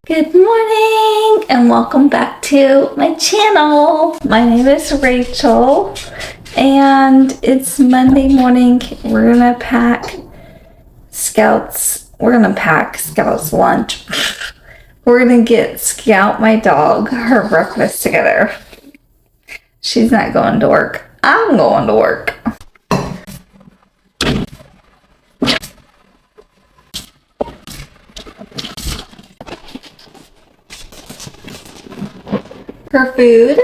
Good morning and welcome back to my channel. My name is Rachel and it's Monday morning. We're gonna pack Scout's lunch. We're gonna get Scout, my dog, her breakfast together. She's not going to work. I'm going to work. Her food.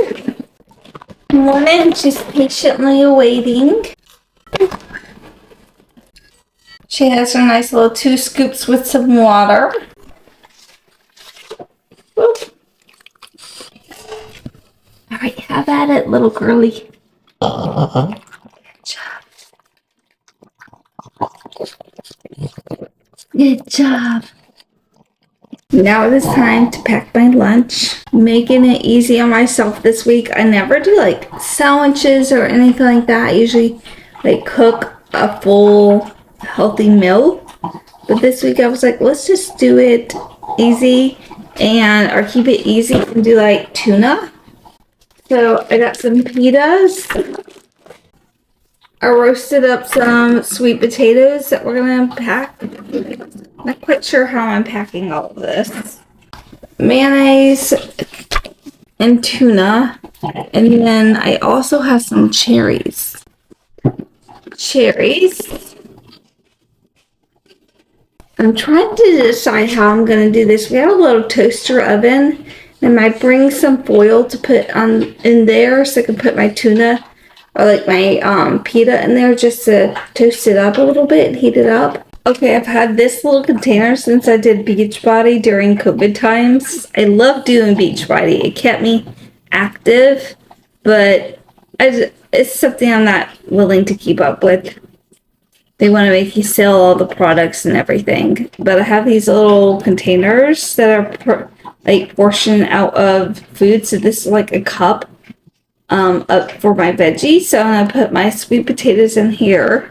Good morning. She's patiently awaiting. She has her nice little 2 scoops with some water. All right, have at it, little girly. Good job. Good job. Now it is time to pack my lunch. Making it easy on myself this week. I never do like sandwiches or anything like that. I usually like cook a full healthy meal. But this week I was like, let's just do it easy or keep it easy and do like tuna. So I got some pitas. I roasted up some sweet potatoes that we're gonna pack. Not quite sure how I'm packing all of this. Mayonnaise and tuna. And then I also have some cherries. I'm trying to decide how I'm gonna do this. We have a little toaster oven. And I might bring some foil to put in there so I can put my tuna or like my pita in there just to toast it up a little bit and heat it up. Okay, I've had this little container since I did Beachbody during COVID times. I love doing Beachbody. It kept me active, but it's something I'm not willing to keep up with. They want to make you sell all the products and everything. But I have these little containers that are portioned out of food. So this is like a cup up for my veggies. So I'm going to put my sweet potatoes in here.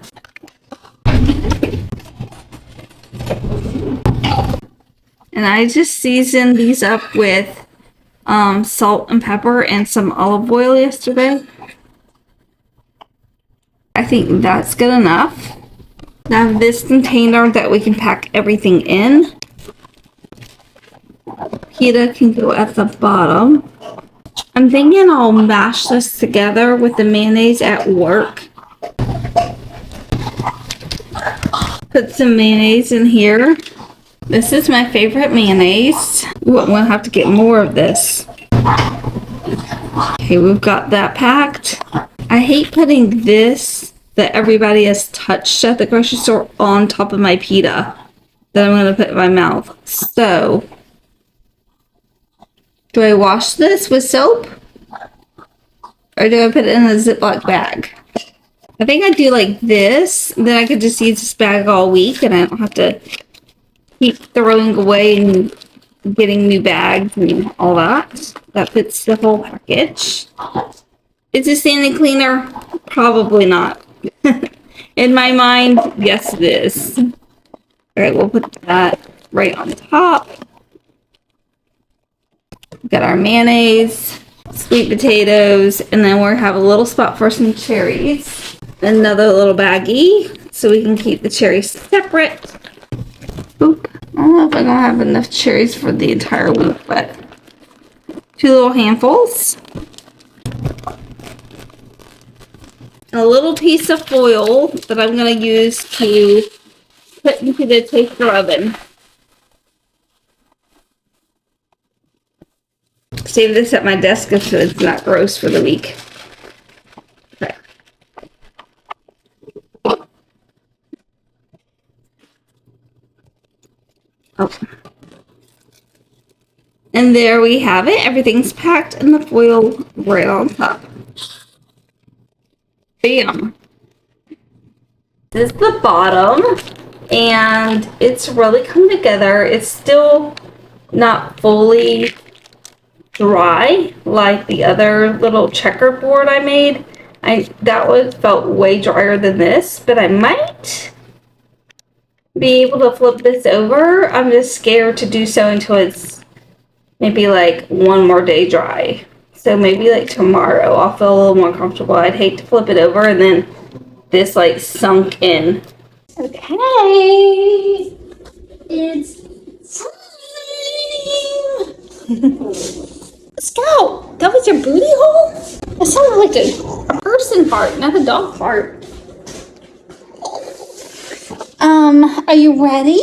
And I just seasoned these up with salt and pepper and some olive oil yesterday. I think that's good enough. Now this container that we can pack everything in. Pita can go at the bottom. I'm thinking I'll mash this together with the mayonnaise at work. Put some mayonnaise in here. This is my favorite mayonnaise. Ooh, I'm gonna have to get more of this. Okay, we've got that packed. I hate putting this that everybody has touched at the grocery store on top of my pita that I'm gonna put in my mouth. So, do I wash this with soap? Or do I put it in a Ziploc bag? I think I do like this. Then I could just use this bag all week and I don't have to keep throwing away and getting new bags and all that. That fits the whole package. Is it standing cleaner? Probably not. In my mind, yes it is. Alright, we'll put that right on top. Got our mayonnaise, sweet potatoes, and then we'll have a little spot for some cherries. Another little baggie so we can keep the cherries separate. Oop. I don't know if I'm gonna have enough cherries for the entire week, but 2 little handfuls. A little piece of foil that I'm gonna use to put into the toaster oven. Save this at my desk so it's not gross for the week. Okay. Oh. And there we have it. Everything's packed in the foil right on top. Bam. This is the bottom, and it's really come together. It's still not fully dry like the other little checkerboard I made. Felt way drier than this, but I might be able to flip this over. I'm just scared to do so until it's maybe like one more day dry. So maybe like tomorrow I'll feel a little more comfortable. I'd hate to flip it over and then this like sunk in. Okay, it's time. Let's go. That was your booty hole? That sounded like a person fart, not a dog fart. Are you ready?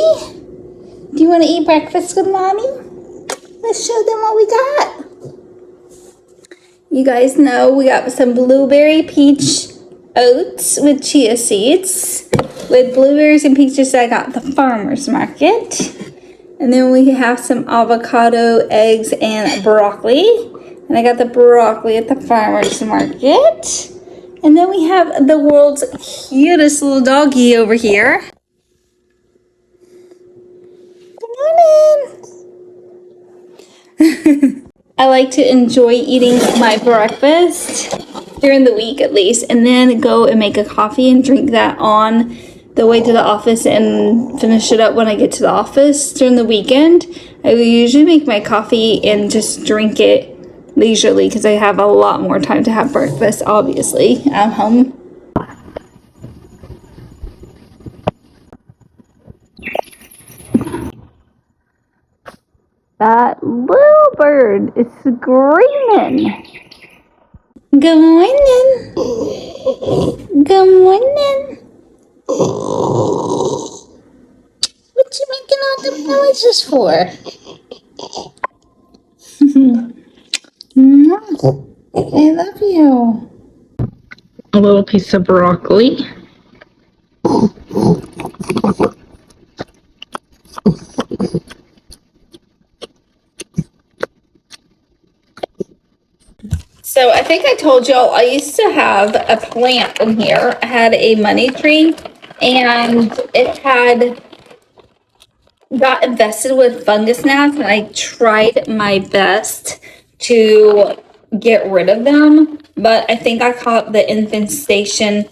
Do you want to eat breakfast with Mommy? Let's show them what we got. You guys know we got some blueberry peach oats with chia seeds. With blueberries and peaches I got the farmer's market. And then we have some avocado, eggs, and broccoli. And I got the broccoli at the farmer's market. And then we have the world's cutest little doggy over here. Good morning. I like to enjoy eating my breakfast during the week at least, and then go and make a coffee and drink that on the way to the office and finish it up when I get to the office. During the weekend, I usually make my coffee and just drink it leisurely because I have a lot more time to have breakfast, obviously. I'm home. That little bird is screaming. Good morning. Good morning. What you making all the noises for? I love you. A little piece of broccoli. So I think I told y'all I used to have a plant in here. I had a money tree and it had got infested with fungus gnats, and I tried my best to get rid of them, but I think I caught the infestation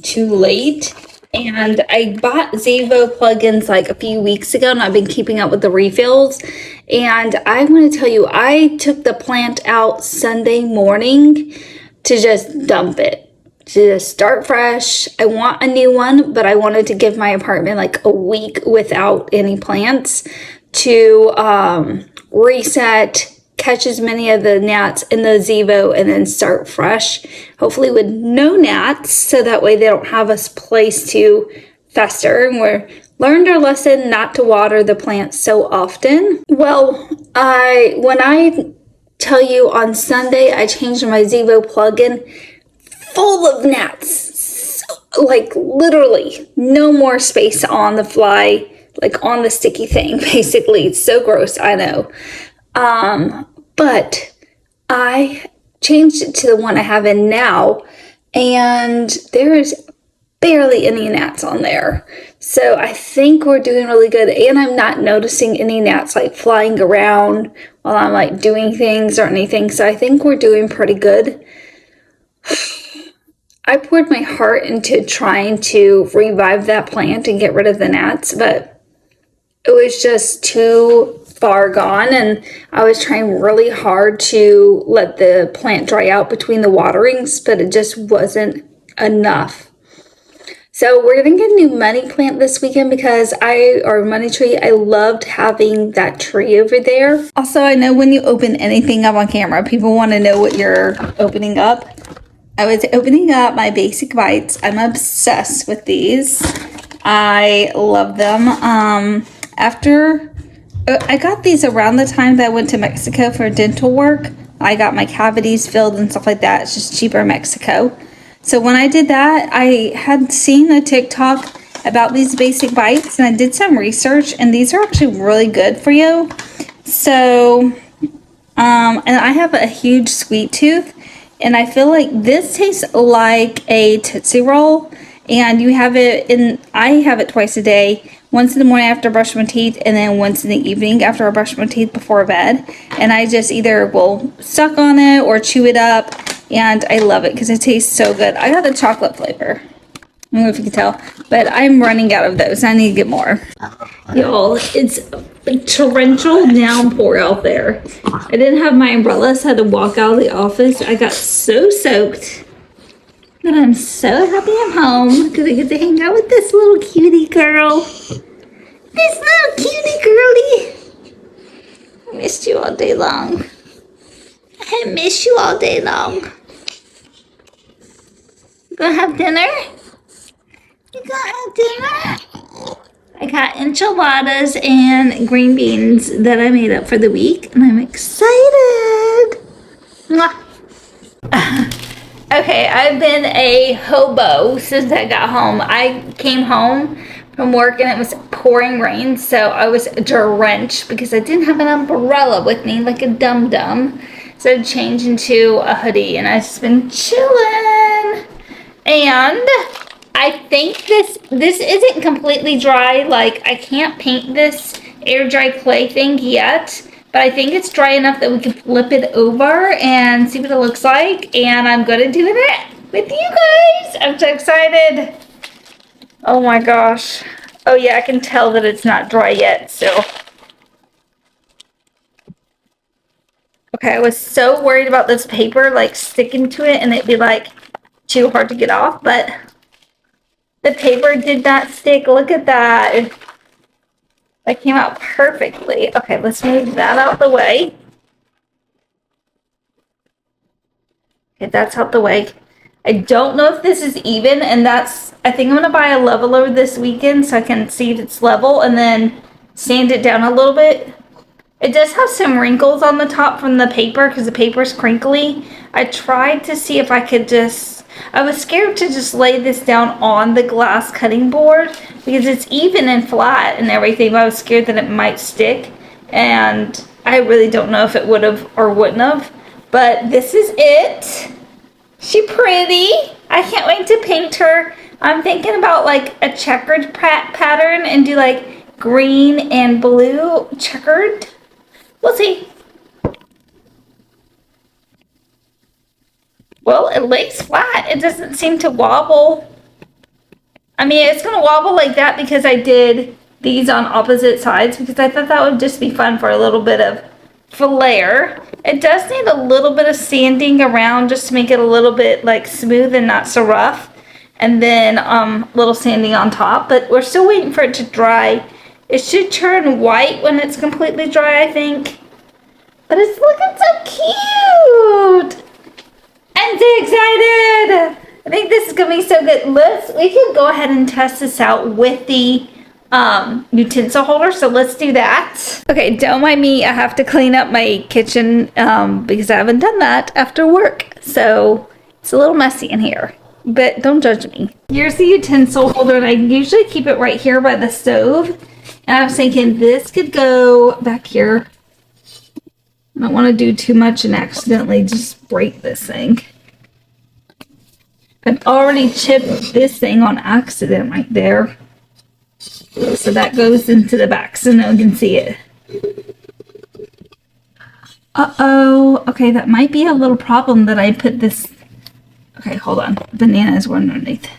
too late. And I bought Zevo plugins like a few weeks ago, and I've been keeping up with the refills. And I want to tell you, I took the plant out Sunday morning to just dump it, to just start fresh. I want a new one, but I wanted to give my apartment like a week without any plants to reset, catch as many of the gnats in the Zevo, and then start fresh, hopefully with no gnats, so that way they don't have a place to fester. And we're learned our lesson not to water the plants so often. Well, when I tell you on Sunday I changed my Zevo plugin, full of gnats, so, like literally no more space on the fly, like on the sticky thing. Basically, it's so gross, I know. But I changed it to the one I have in now, and there is barely any gnats on there. So I think we're doing really good, and I'm not noticing any gnats like flying around while I'm like doing things or anything. So I think we're doing pretty good. I poured my heart into trying to revive that plant and get rid of the gnats, but it was just too far gone, and I was trying really hard to let the plant dry out between the waterings, but it just wasn't enough. So we're gonna get a new money plant this weekend because money tree, I loved having that tree over there. Also, I know when you open anything up on camera, people want to know what you're opening up. I was opening up my Basic Bites. I'm obsessed with these. I love them. I got these around the time that I went to Mexico for dental work. I got my cavities filled and stuff like that. It's just cheaper in Mexico. So when I did that, I had seen a TikTok about these Basic Bites, and I did some research, and these are actually really good for you. So, and I have a huge sweet tooth, and I feel like this tastes like a Tootsie Roll, and you have it in, I have it twice a day. Once in the morning after I brush my teeth, and then once in the evening after I brush my teeth before bed. And I just either will suck on it or chew it up, and I love it because it tastes so good. I got the chocolate flavor. don't know if you can tell, but I'm running out of those. I need to get more. Y'all, it's a torrential downpour out there. I didn't have my umbrella, so I had to walk out of the office. I got so soaked. But I'm so happy I'm home because I get to hang out with this little cutie girl. This little cutie girlie. I missed you all day long. I miss you all day long. You gonna have dinner? You gonna have dinner? I got enchiladas and green beans that I made up for the week, and I'm excited. Mwah. Okay, I've been a hobo since I got home. I came home from work and it was pouring rain, so I was drenched because I didn't have an umbrella with me like a dum-dum. So I changed into a hoodie and I've just been chilling. And I think this isn't completely dry. Like, I can't paint this Airdry Clay thing yet, but I think it's dry enough that we can flip it over and see what it looks like. And I'm gonna do it with you guys. I'm so excited. Oh my gosh. Oh yeah, I can tell that it's not dry yet, so. Okay, I was so worried about this paper like sticking to it and it'd be like too hard to get off, but the paper did not stick. Look at that. That came out perfectly. Okay, let's move that out the way. Okay, that's out the way. I don't know if this is even, and I think I'm gonna buy a leveler this weekend so I can see if it's level and then sand it down a little bit. It does have some wrinkles on the top from the paper because the paper's crinkly. I tried to see if I could I was scared to just lay this down on the glass cutting board because it's even and flat and everything, but I was scared that it might stick, and I really don't know if it would have or wouldn't have, but this is it. She pretty. I can't wait to paint her. I'm thinking about like a checkered pattern and do like green and blue checkered. We'll see. Well, it lays flat. It doesn't seem to wobble. I mean, it's going to wobble like that because I did these on opposite sides because I thought that would just be fun for a little bit of flair. It does need a little bit of sanding around just to make it a little bit like smooth and not so rough. And then little sanding on top, but we're still waiting for it to dry. It should turn white when it's completely dry, I think. But it's looking so cute. I'm so excited. I think this is going to be so good. We can go ahead and test this out with the utensil holder. So let's do that. Okay, don't mind me. I have to clean up my kitchen because I haven't done that after work. So it's a little messy in here. But don't judge me. Here's the utensil holder, and I usually keep it right here by the stove. And I was thinking this could go back here. I don't want to do too much and accidentally just break this thing. I've already chipped this thing on accident right there. So that goes into the back so no one can see it. Uh-oh. Okay, that might be a little problem that I put this... Okay, hold on. Bananas were underneath.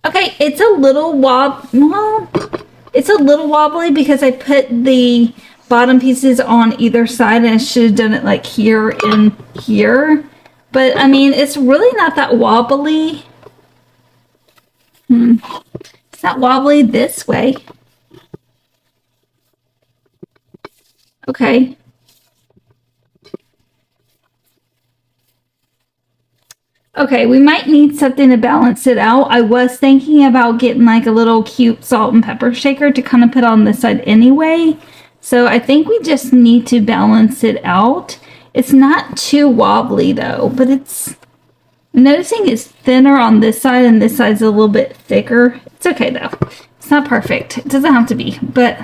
Okay, it's a little it's a little wobbly because I put the bottom pieces on either side and I should have done it like here and here. But I mean, it's really not that wobbly. It's not wobbly this way. Okay. Okay, we might need something to balance it out. I was thinking about getting like a little cute salt and pepper shaker to kind of put on this side anyway. So I think we just need to balance it out. It's not too wobbly though, but I'm noticing it's thinner on this side and this side's a little bit thicker. It's okay though. It's not perfect. It doesn't have to be, but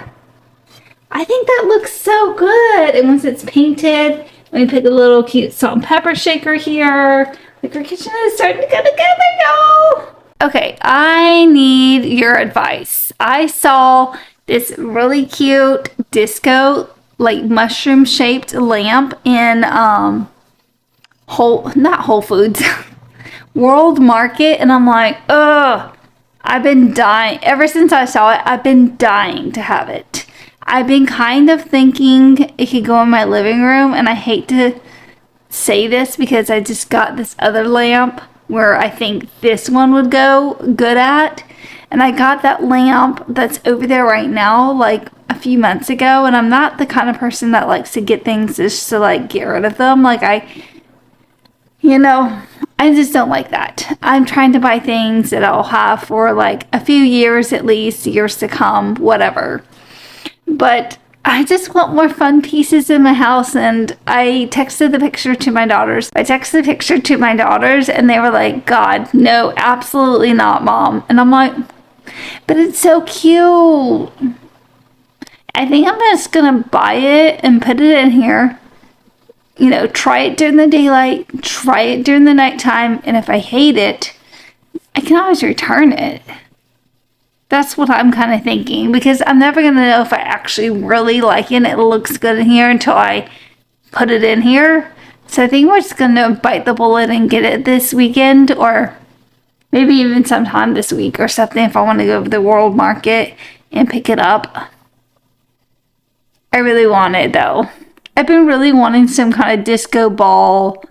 I think that looks so good. And once it's painted, let me pick a little cute salt and pepper shaker here. Like our kitchen is starting to go together, y'all. Okay, I need your advice. I saw this really cute disco, like mushroom shaped lamp in not Whole Foods, World Market, and I'm like, ugh, I've been dying. Ever since I saw it, I've been dying to have it. I've been kind of thinking it could go in my living room, and I hate to say this because I just got this other lamp where I think this one would go good at. And I got that lamp that's over there right now like a few months ago, and I'm not the kind of person that likes to get things just to like get rid of them. Like I just don't like that. I'm trying to buy things that I'll have for like a few years at least, years to come, whatever. But I just want more fun pieces in my house, and I texted the picture to my daughters. And they were like, God, no, absolutely not, Mom. And I'm like, but it's so cute. I think I'm just gonna buy it and put it in here. Try it during the daylight, try it during the nighttime, and if I hate it, I can always return it. That's what I'm kind of thinking, because I'm never going to know if I actually really like it and it looks good in here until I put it in here. So I think we're just going to bite the bullet and get it this weekend, or maybe even sometime this week or something if I want to go to the World Market and pick it up. I really want it though. I've been really wanting some kind of disco ball,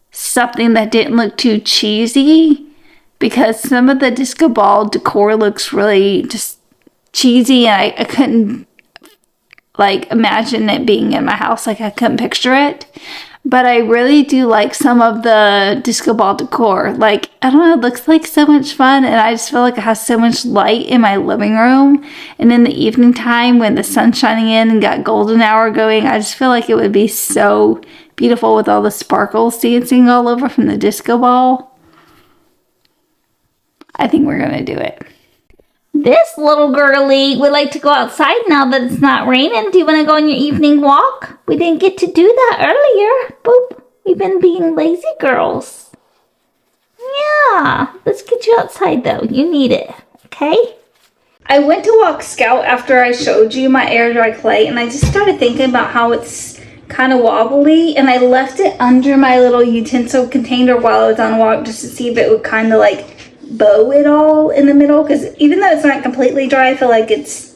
something that didn't look too cheesy, because some of the disco ball decor looks really just cheesy, and I couldn't like imagine it being in my house. Like I couldn't picture it. But I really do like some of the disco ball decor. Like, I don't know, it looks like so much fun, and I just feel like it has so much light in my living room. And in the evening time when the sun's shining in and got golden hour going, I just feel like it would be so beautiful with all the sparkles dancing all over from the disco ball. I think we're going to do it. This little girlie would like to go outside now that it's not raining. Do you want to go on your evening walk? We didn't get to do that earlier. Boop. We've been being lazy girls. Yeah. Let's get you outside though. You need it. Okay? I went to walk Scout after I showed you my Airdry Clay, and I just started thinking about how it's kind of wobbly, and I left it under my little utensil container while I was on a walk just to see if it would kind of like bow it all in the middle, because even though it's not completely dry, I feel like it's,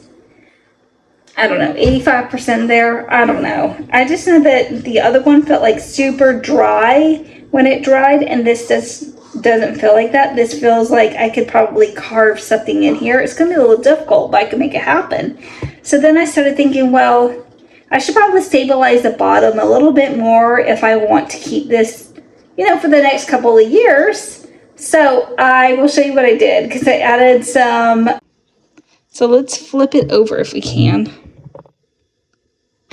I don't know, 85% there. I don't know. I just know that the other one felt like super dry when it dried, and this doesn't feel like that. This feels like I could probably carve something in here. It's gonna be a little difficult, but I can make it happen. So then I started thinking, well, I should probably stabilize the bottom a little bit more if I want to keep this, for the next couple of years. So I will show you what I did, because I added some. So let's flip it over if we can.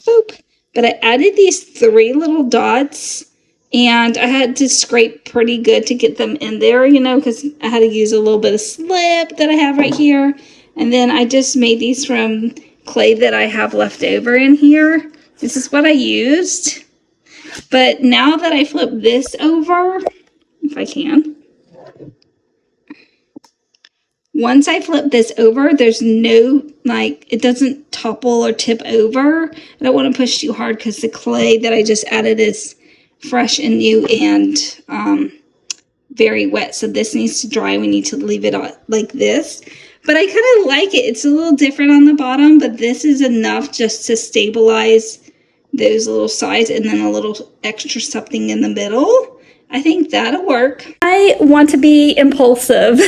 Boop. But I added these 3 little dots, and I had to scrape pretty good to get them in there, because I had to use a little bit of slip that I have right here. And then I just made these from clay that I have left over in here. This is what I used. But now that I flip this over, if I can. Once I flip this over, there's no, it doesn't topple or tip over. I don't want to push too hard because the clay that I just added is fresh and new and very wet. So this needs to dry. We need to leave it like this. But I kind of like it. It's a little different on the bottom, but this is enough just to stabilize those little sides, and then a little extra something in the middle. I think that'll work. I want to be impulsive.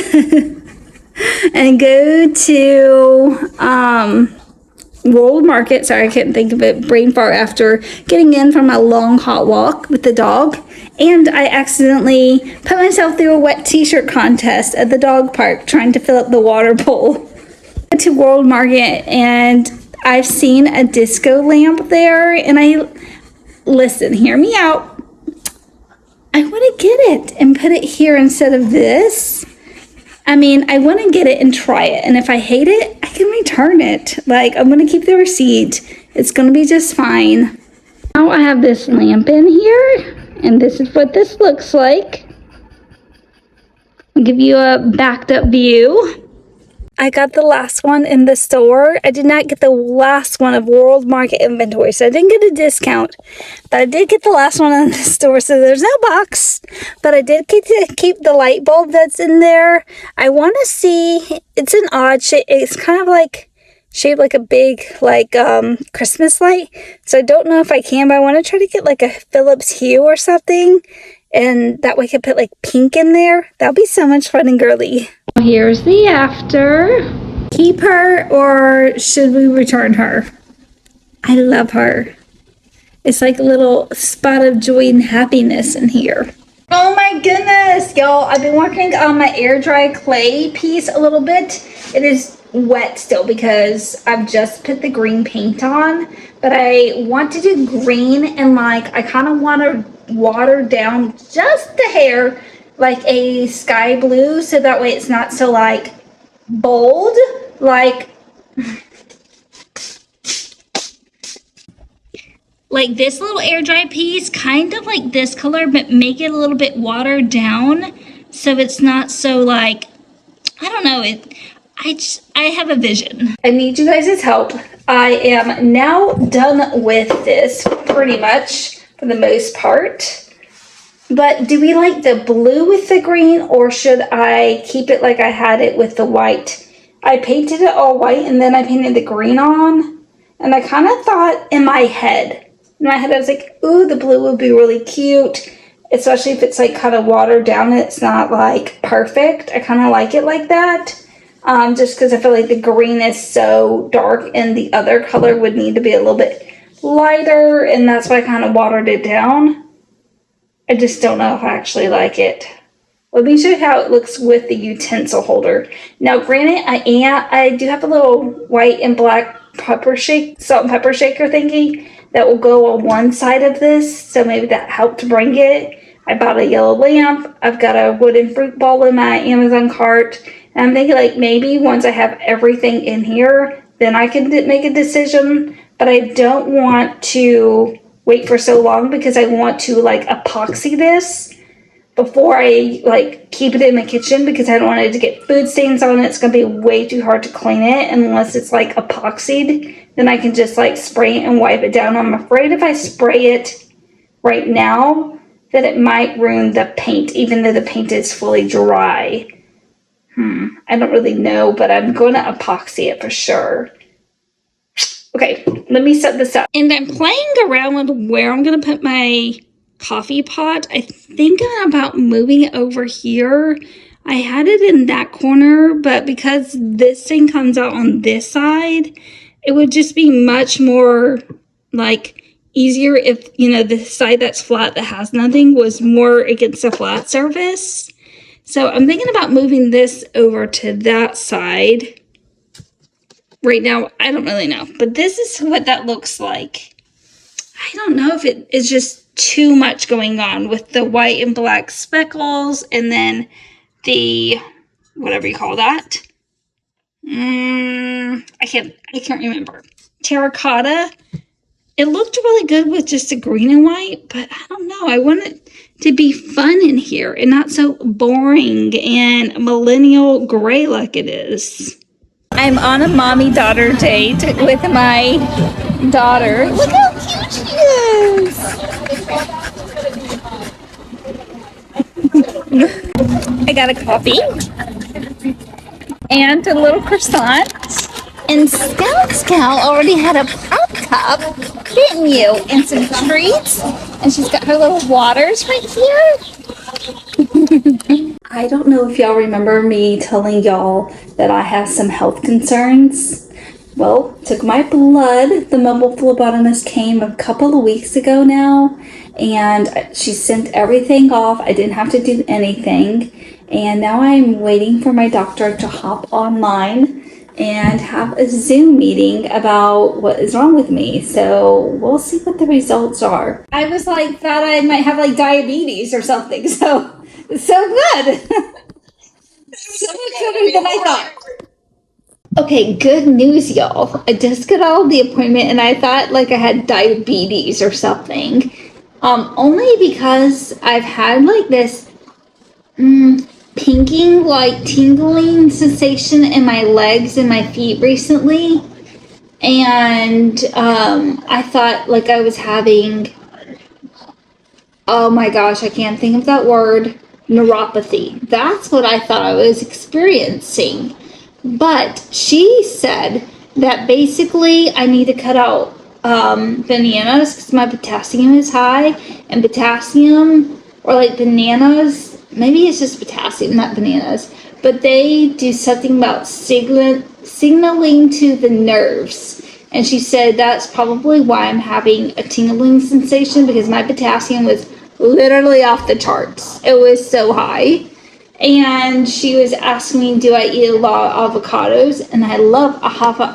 And go to World Market. Sorry, I couldn't think of it. Brain fart after getting in from a long hot walk with the dog. And I accidentally put myself through a wet t-shirt contest at the dog park trying to fill up the water bowl. Went to World Market, and I've seen a disco lamp there. And listen, hear me out. I want to get it and put it here instead of this. I mean, I want to get it and try it. And if I hate it, I can return it. I'm going to keep the receipt. It's going to be just fine. Now I have this lamp in here. And this is what this looks like. I'll give you a backed up view. I got the last one in the store. I did not get the last one of World Market inventory, so I didn't get a discount. But I did get the last one in the store, so there's no box. But I did get to keep the light bulb that's in there. I want to see, it's an odd shape. It's kind of like shaped like a big Christmas light. So I don't know if I can, but I want to try to get like a Philips Hue or something. And that way I could put like pink in there. That'll be so much fun and girly. Here's the after. Keep her or should we return her? I love her. It's like a little spot of joy and happiness in here. Oh my goodness, y'all. I've been working on my Airdry Clay piece a little bit. It is wet still because I've just put the green paint on. But I want to do green and I kind of want to water down just the hair like a sky blue, so that way it's not so bold, like this little air dry piece, kind of like this color, but make it a little bit watered down so it's not so I don't know, I have a vision. I need you guys' help. I am now done with this pretty much for the most part. But do we like the blue with the green, or should I keep it like I had it with the white? I painted it all white and then I painted the green on. And I kind of thought in my head, I was like, ooh, the blue would be really cute. Especially if it's kind of watered down and it's not perfect. I kind of like it like that. Just because I feel like the green is so dark and the other color would need to be a little bit lighter. And that's why I kind of watered it down. I just don't know if I actually like it. Let me show you how it looks with the utensil holder. Now, granted, I do have a little white and black salt and pepper shaker thingy that will go on one side of this, so maybe that helped bring it. I bought a yellow lamp. I've got a wooden fruit bowl in my Amazon cart. And I'm thinking maybe once I have everything in here, then I can make a decision. But I don't want to wait for so long because I want to epoxy this before I keep it in the kitchen, because I don't want it to get food stains on it. It's going to be way too hard to clean it unless it's epoxied. Then I can just spray it and wipe it down. I'm afraid if I spray it right now that it might ruin the paint, even though the paint is fully dry. I don't really know, but I'm going to epoxy it for sure. Okay, let me set this up. And I'm playing around with where I'm going to put my coffee pot. I think I'm about moving it over here. I had it in that corner, but because this thing comes out on this side, it would just be much more easier if, the side that's flat that has nothing was more against a flat surface. So I'm thinking about moving this over to that side. Right now, I don't really know, but this is what that looks like. I don't know if it is just too much going on with the white and black speckles and then the, whatever you call that. I can't remember. Terracotta. It looked really good with just the green and white, but I don't know. I want it to be fun in here and not so boring and millennial gray like it is. I'm on a mommy-daughter date with my daughter. Look how cute she is! I got a coffee and a little croissant. And Scout already had a pop cup, didn't you? And some treats. And she's got her little waters right here. I don't know if y'all remember me telling y'all that I have some health concerns. Well, took my blood. The mobile phlebotomist came a couple of weeks ago now, and she sent everything off. I didn't have to do anything. And now I'm waiting for my doctor to hop online and have a Zoom meeting about what is wrong with me. So we'll see what the results are. I was thought I might have diabetes or something. So good. So much better than I thought. Okay, good news, y'all. I just got out of the appointment and I thought I had diabetes or something. Only because I've had this pinking, like tingling sensation in my legs and my feet recently. And I thought like I was having, oh my gosh, I can't think of that word, neuropathy. That's what I thought I was experiencing. But she said that basically I need to cut out bananas because my potassium is high, and potassium, or like bananas, maybe it's just potassium, not bananas, but they do something about signaling to the nerves. And she said that's probably why I'm having a tingling sensation, because my potassium was literally off the charts. It was so high. And she was asking me, do I eat a lot of avocados? And I love a half an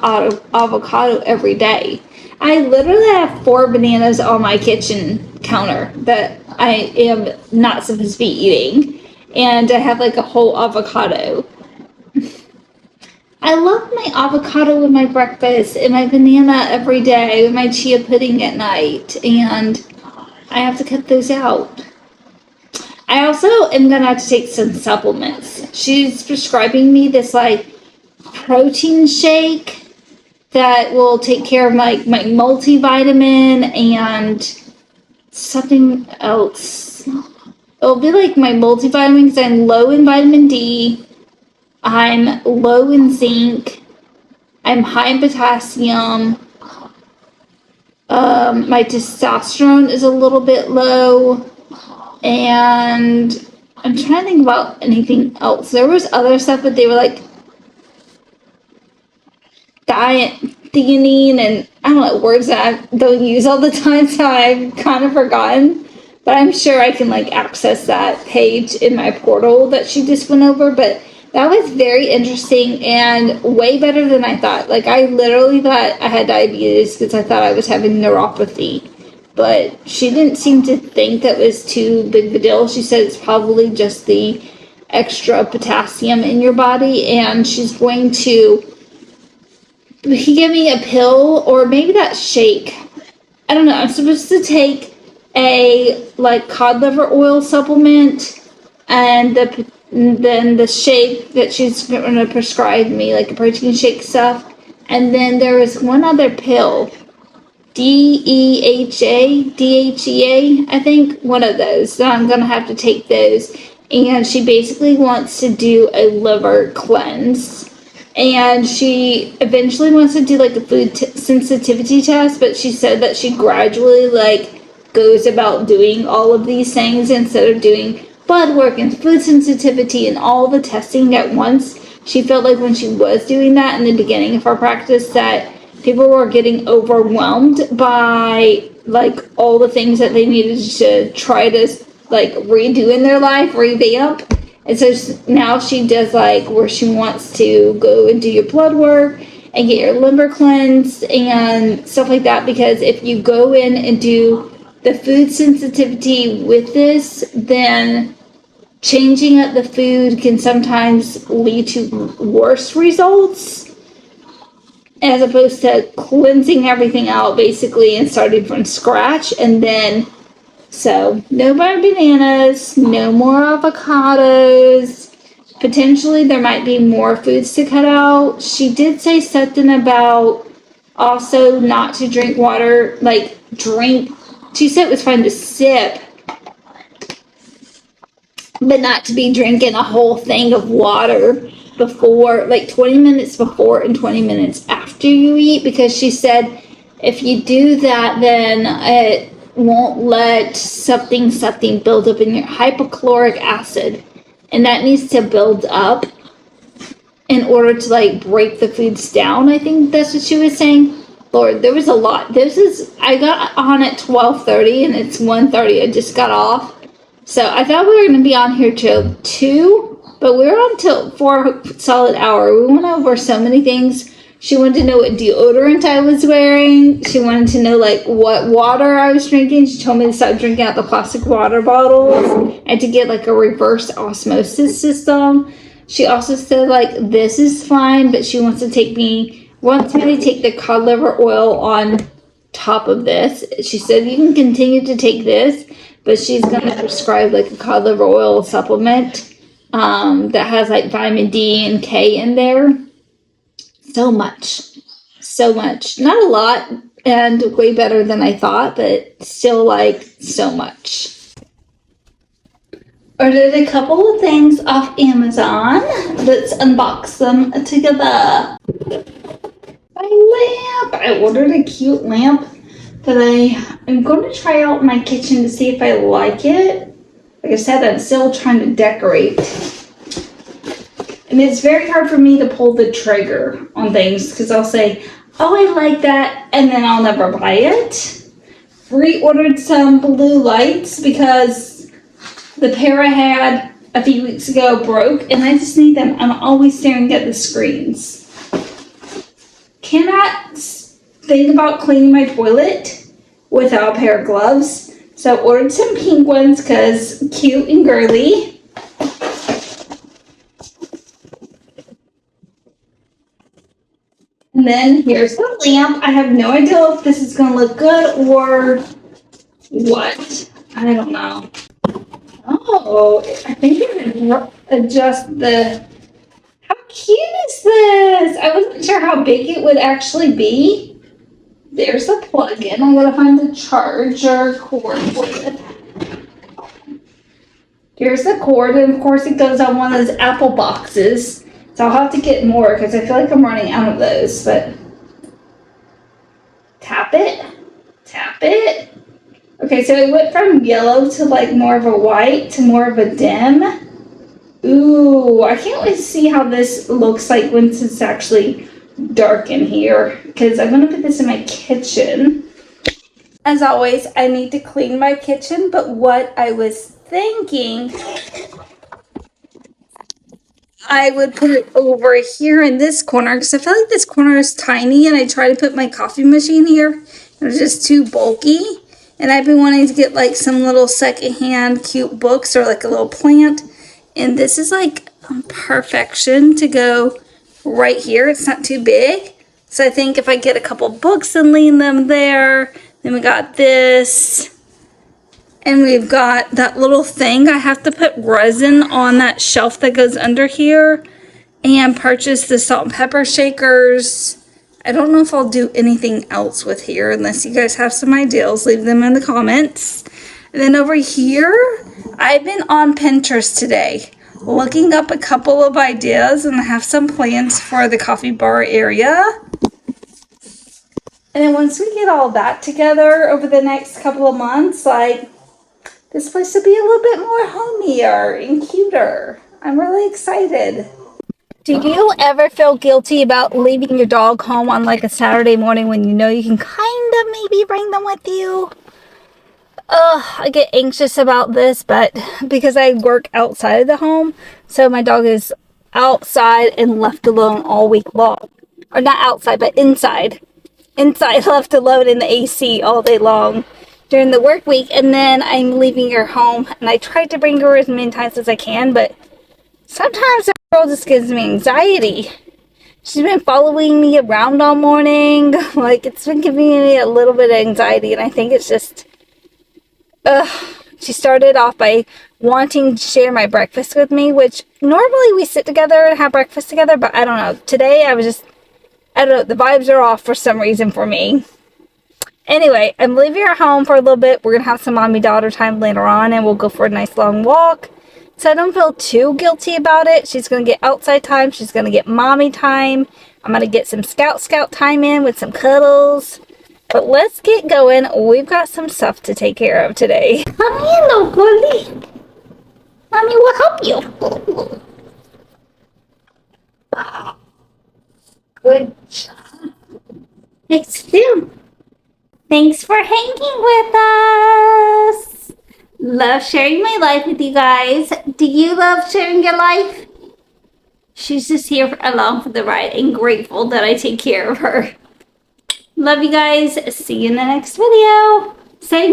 avocado every day. I literally have 4 bananas on my kitchen counter that I am not supposed to be eating. And I have like a whole avocado. I love my avocado with my breakfast and my banana every day with my chia pudding at night. And I have to cut those out. I also am going to have to take some supplements. She's prescribing me this like protein shake that will take care of my multivitamin and something else. It'll be like my multivitamin because I'm low in vitamin D. I'm low in zinc. I'm high in potassium. My testosterone is a little bit low. And I'm trying to think about anything else. There was other stuff, but they were like diet theanine and I don't know, words that I don't use all the time, so I've kind of forgotten. But I'm sure I can like access that page in my portal that she just went over. But that was very interesting and way better than I thought. Like I literally thought I had diabetes because I thought I was having neuropathy. But she didn't seem to think that was too big of a deal. She said it's probably just the extra potassium in your body, and she's going to, he gave me a pill or maybe that shake. I don't know. I'm supposed to take a like cod liver oil supplement, and then the shake that she's going to prescribe me, like a protein shake stuff. And then there was one other pill. DHEA, I think, one of those. So I'm going to have to take those. And she basically wants to do a liver cleanse. And she eventually wants to do like a food sensitivity test, but she said that she gradually like goes about doing all of these things instead of doing blood work and food sensitivity and all the testing at once. She felt like when she was doing that in the beginning of her practice that people were getting overwhelmed by like all the things that they needed to try to like redo in their life, revamp. And so now she does like where she wants to go and do your blood work and get your liver cleansed and stuff like that. Because if you go in and do the food sensitivity with this, then changing up the food can sometimes lead to worse results, as opposed to cleansing everything out basically and starting from scratch. And then, so no more bananas, no more avocados. Potentially there might be more foods to cut out. She did say something about also not to drink water, like drink. She said it was fine to sip, but not to be drinking a whole thing of water before, like 20 minutes before and 20 minutes after you eat, because she said if you do that, then it won't let something build up in your hypochloric acid, and that needs to build up in order to like break the foods down. I think that's what she was saying. Lord, there was a lot. I got on at 12:30 and it's 1:30. I just got off. So I thought we were going to be on here till 2, but we were on till 4 solid hour. We went over so many things. She wanted to know what deodorant I was wearing. She wanted to know like what water I was drinking. She told me to stop drinking out the plastic water bottles and to get like a reverse osmosis system. She also said like this is fine, but she wants me to take the cod liver oil on top of this. She said you can continue to take this, but she's going to prescribe like a cod liver oil supplement that has like vitamin D and K in there. So much. So much. Not a lot, and way better than I thought, but still like so much. Ordered a couple of things off Amazon. Let's unbox them together. My lamp. I ordered a cute lamp that I'm going to try out in my kitchen to see if I like it. Like I said, I'm still trying to decorate. And it's very hard for me to pull the trigger on things because I'll say, oh, I like that, and then I'll never buy it. Reordered some blue lights because the pair I had a few weeks ago broke, and I just need them. I'm always staring at the screens. Cannot think about cleaning my toilet without a pair of gloves. So I ordered some pink ones because cute and girly. And then here's the lamp. I have no idea if this is going to look good or what. I don't know. Oh, I think you can adjust the... How cute is this? I wasn't sure how big it would actually be. There's the plug-in. I gotta find the charger cord for it. Here's the cord, and of course it goes on one of those Apple boxes. So I'll have to get more because I feel like I'm running out of those, but... Tap it. Tap it. Okay, so it went from yellow to like more of a white to more of a dim. Ooh, I can't wait to see how this looks like once it's actually dark in here, because I'm going to put this in my kitchen. As always, I need to clean my kitchen, but what I was thinking, I would put it over here in this corner, because I feel like this corner is tiny, and I try to put my coffee machine here, and it's just too bulky. And I've been wanting to get like some little secondhand cute books or like a little plant. And this is like perfection to go right here. It's not too big. So I think if I get a couple books and lean them there, then we got this. And we've got that little thing. I have to put resin on that shelf that goes under here. And purchase the salt and pepper shakers. I don't know if I'll do anything else with here unless you guys have some ideas. Leave them in the comments. And then over here, I've been on Pinterest today looking up a couple of ideas, and I have some plans for the coffee bar area. And then once we get all that together over the next couple of months, like, this place will be a little bit more homier and cuter. I'm really excited. Do you ever feel guilty about leaving your dog home on like a Saturday morning when you know you can kind of maybe bring them with you? I get anxious about this, but because I work outside of the home, so my dog is outside and left alone all week long. Or not outside, but inside. Inside, left alone in the AC all day long during the work week. And then I'm leaving her home, and I try to bring her as many times as I can, but sometimes that girl just gives me anxiety. She's been following me around all morning. Like, it's been giving me a little bit of anxiety, and I think it's just... She started off by wanting to share my breakfast with me, which normally we sit together and have breakfast together, but I don't know. Today, I don't know, the vibes are off for some reason for me. Anyway, I'm leaving her home for a little bit. We're going to have some mommy-daughter time later on, and we'll go for a nice long walk. So I don't feel too guilty about it. She's going to get outside time. She's going to get mommy time. I'm going to get some scout time in with some cuddles. But let's get going. We've got some stuff to take care of today. Hello, buddy. Mommy will help you. Good job. Thanks, Tim. Thanks for hanging with us. Love sharing my life with you guys. Do you love sharing your life? She's just here along for the ride and grateful that I take care of her. Love you guys. See you in the next video. Say